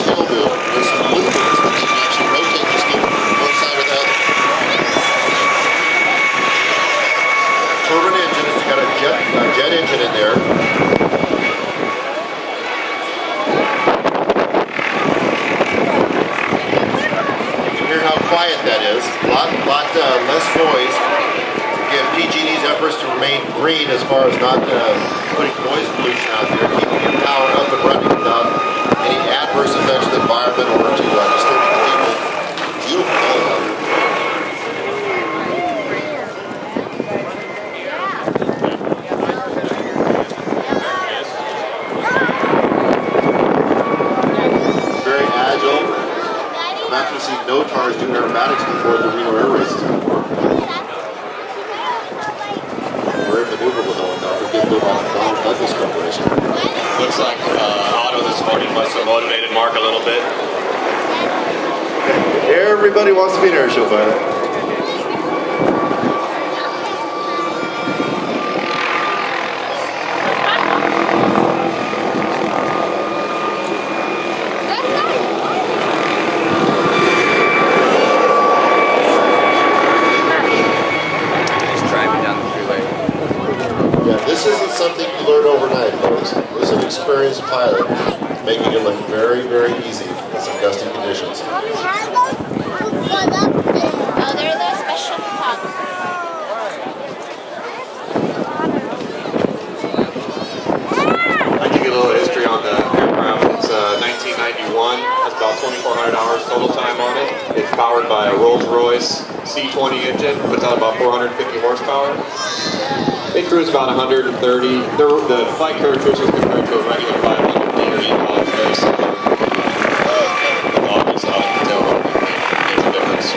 tail wheel. There's some movers that you can actually rotate this thing from one side or the other. Turbine engine, it's got a jet engine in there. You can hear how quiet that is. A lot less noise. Again, PG&E's efforts to remain green as far as not putting noise pollution out there, keeping your power up and running without any adverse effects to the environment or to disturbing the people. Beautiful helicopter. Very agile. I've actually seen NOTARs do aerobatics before the Reno Air Races before. Very maneuverable helicopter, good move on the Douglas Corporation. Looks like Otto this morning must have motivated Mark a little bit. Everybody wants to be an air show pilot. This isn't something you learn overnight, folks. This is an experienced pilot making it look very, very easy in some gusty conditions. Oh, they're the special photographers. I give you a little history on the aircraft. It's 1991, has about 2,400 hours total time on it. It's powered by a Rolls-Royce C20 engine, puts out about 450 horsepower. They cruise about 130. The flight characteristics compared to a regular 500-liter E-Pod is very similar. The dog is out the tail rope. There's a difference.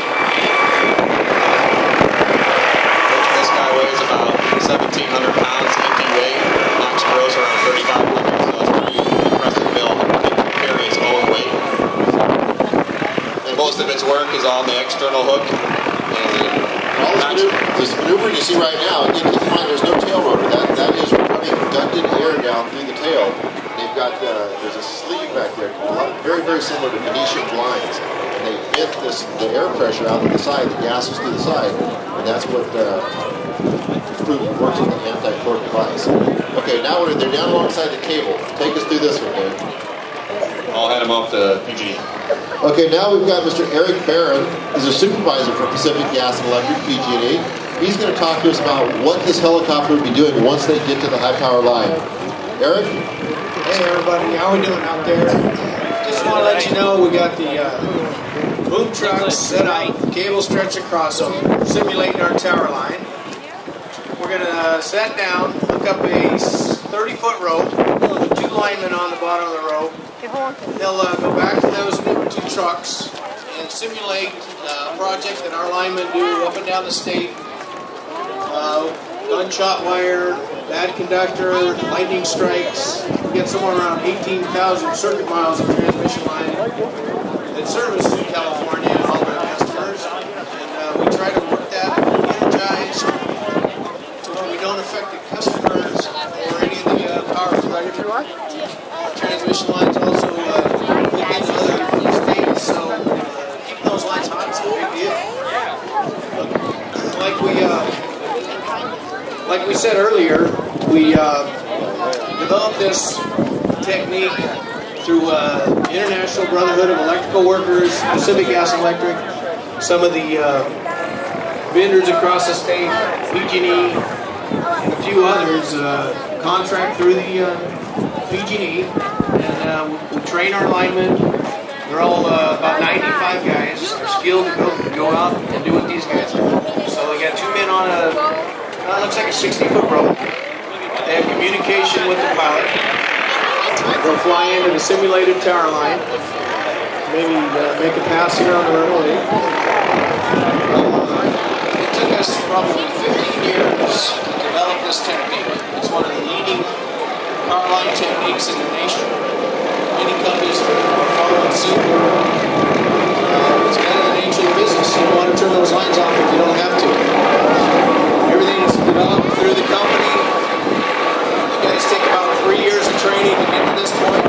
This guy weighs about 1,700 pounds empty weight. Max gross around 3,500, so it's a pretty impressive build. It can carry its own weight. And most of its work is on the external hook. All this maneuver you see right now, again, keep in mind there's no tail rotor. That is running ducted air down through the tail. They've got, there's a sleeve back there, very, very similar to Venetian blinds. And they vent the air pressure out to the side, the gases through the side. And that's what works as the anti-torque device. Okay, now they're down alongside the cable. Take us through this one, Dan. I'll head him off to PG. Okay, now we've got Mr. Eric Barron, who's a supervisor for Pacific Gas and Electric, PG&E. He's going to talk to us about what this helicopter will be doing once they get to the high power line. Eric? Hey everybody, how we doing out there? Just want to let you know we got the boom trucks set up, cable stretched across them, simulating our tower line. We're going to set down, hook up a 30-foot rope, with 2 linemen on the bottom of the rope. They'll go back to those two trucks and simulate a project that our linemen do up and down the state. Gunshot wire, bad conductor, lightning strikes. We get somewhere around 18,000 circuit miles of transmission line that service to California and all their customers. And we try to work that energized to where we don't affect the customers or any of the power providers. Our transmission lines also hook into other states, so keeping those lines hot is a big deal. Like we said earlier, we developed this technique through International Brotherhood of Electrical Workers, Pacific Gas and Electric, some of the vendors across the state, PG&E, and a few others contract through the PG&E, and we train our linemen. They're all about 95 guys. They're skilled to go out and do what these guys do. So we got 2 men on a, looks like a 60-foot rope. They have communication with the pilot. They'll fly into the simulated tower line. Maybe make a pass here on the runway. It took us probably 15 years to develop this technique. It's one of the leading power line techniques in the nation. Many companies are following suit. It's kind of the nature of the business. You don't want to turn those lines off if you don't have to. Everything is developed through the company. You guys take about 3 years of training to get to this point.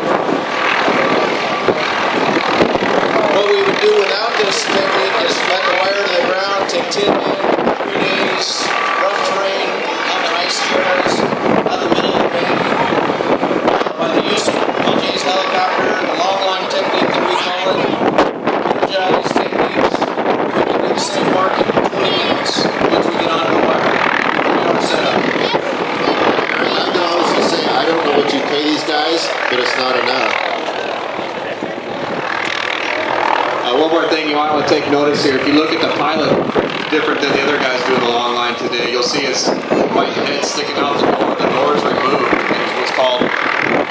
more thing you might want to take notice here. If you look at the pilot, different than the other guys doing the long line today, you'll see his white head sticking out the door. The door is removed. It's what's called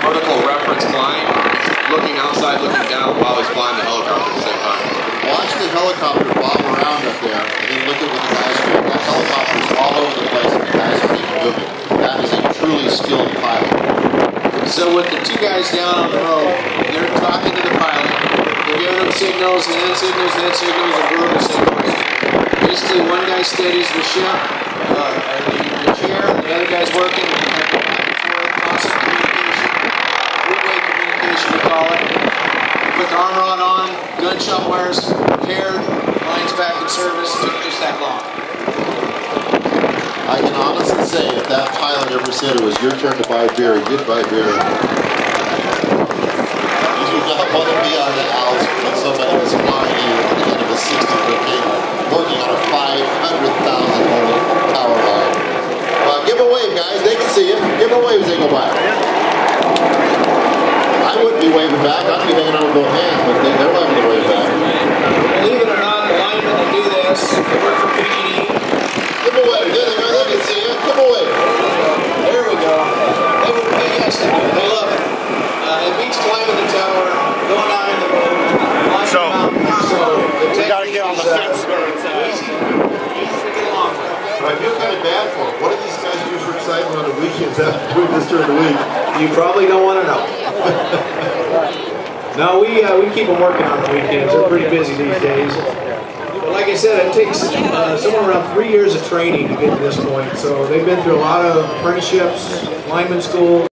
vertical reference flying. He's looking outside, looking down while he's flying the helicopter at the same time. Watch the helicopter bob around up there, and then look at what the guys are doing. The helicopter's all over the place, and the guys are keeping moving. That is a truly skilled pilot. So with the two guys down on the road, they're talking to the pilot. They're giving them signals, and then signals, and verbal signals. Basically, one guy steadies the ship, the chair, and the other guy's working. Back and forth, constant communication, three-way communication we call it. Put the arm rod on, gunshot wires prepared, lines back in service. Took just that long. I can honestly say, if that pilot ever said it was your turn to buy beer, he did buy beer. You do not want to be on the house when somebody was flying you on the end of a 60-foot cable, working on a 500,000 power line. Give a wave, guys. They can see you. Give a wave as they go by. I wouldn't be waving back. I'd be hanging out with both hands, but they're liable to wave back. Believe it or not, the linemen that do this, they work for PG&E. Give a wave. There they go. They can see you. Give a wave. There we go. They would pay us to do it. They love it. It beats climbing the tower, going out in the road, climbing the mountain. So we got to get on the fence. Easy to get along with. I feel kind of bad for them. What do these guys do for excitement on the weekends after doing this during the week? You probably don't want to know. No, we keep them working on the weekends. They're pretty busy these days. But like I said, it takes somewhere around 3 years of training to get to this point. So they've been through a lot of apprenticeships, lineman school.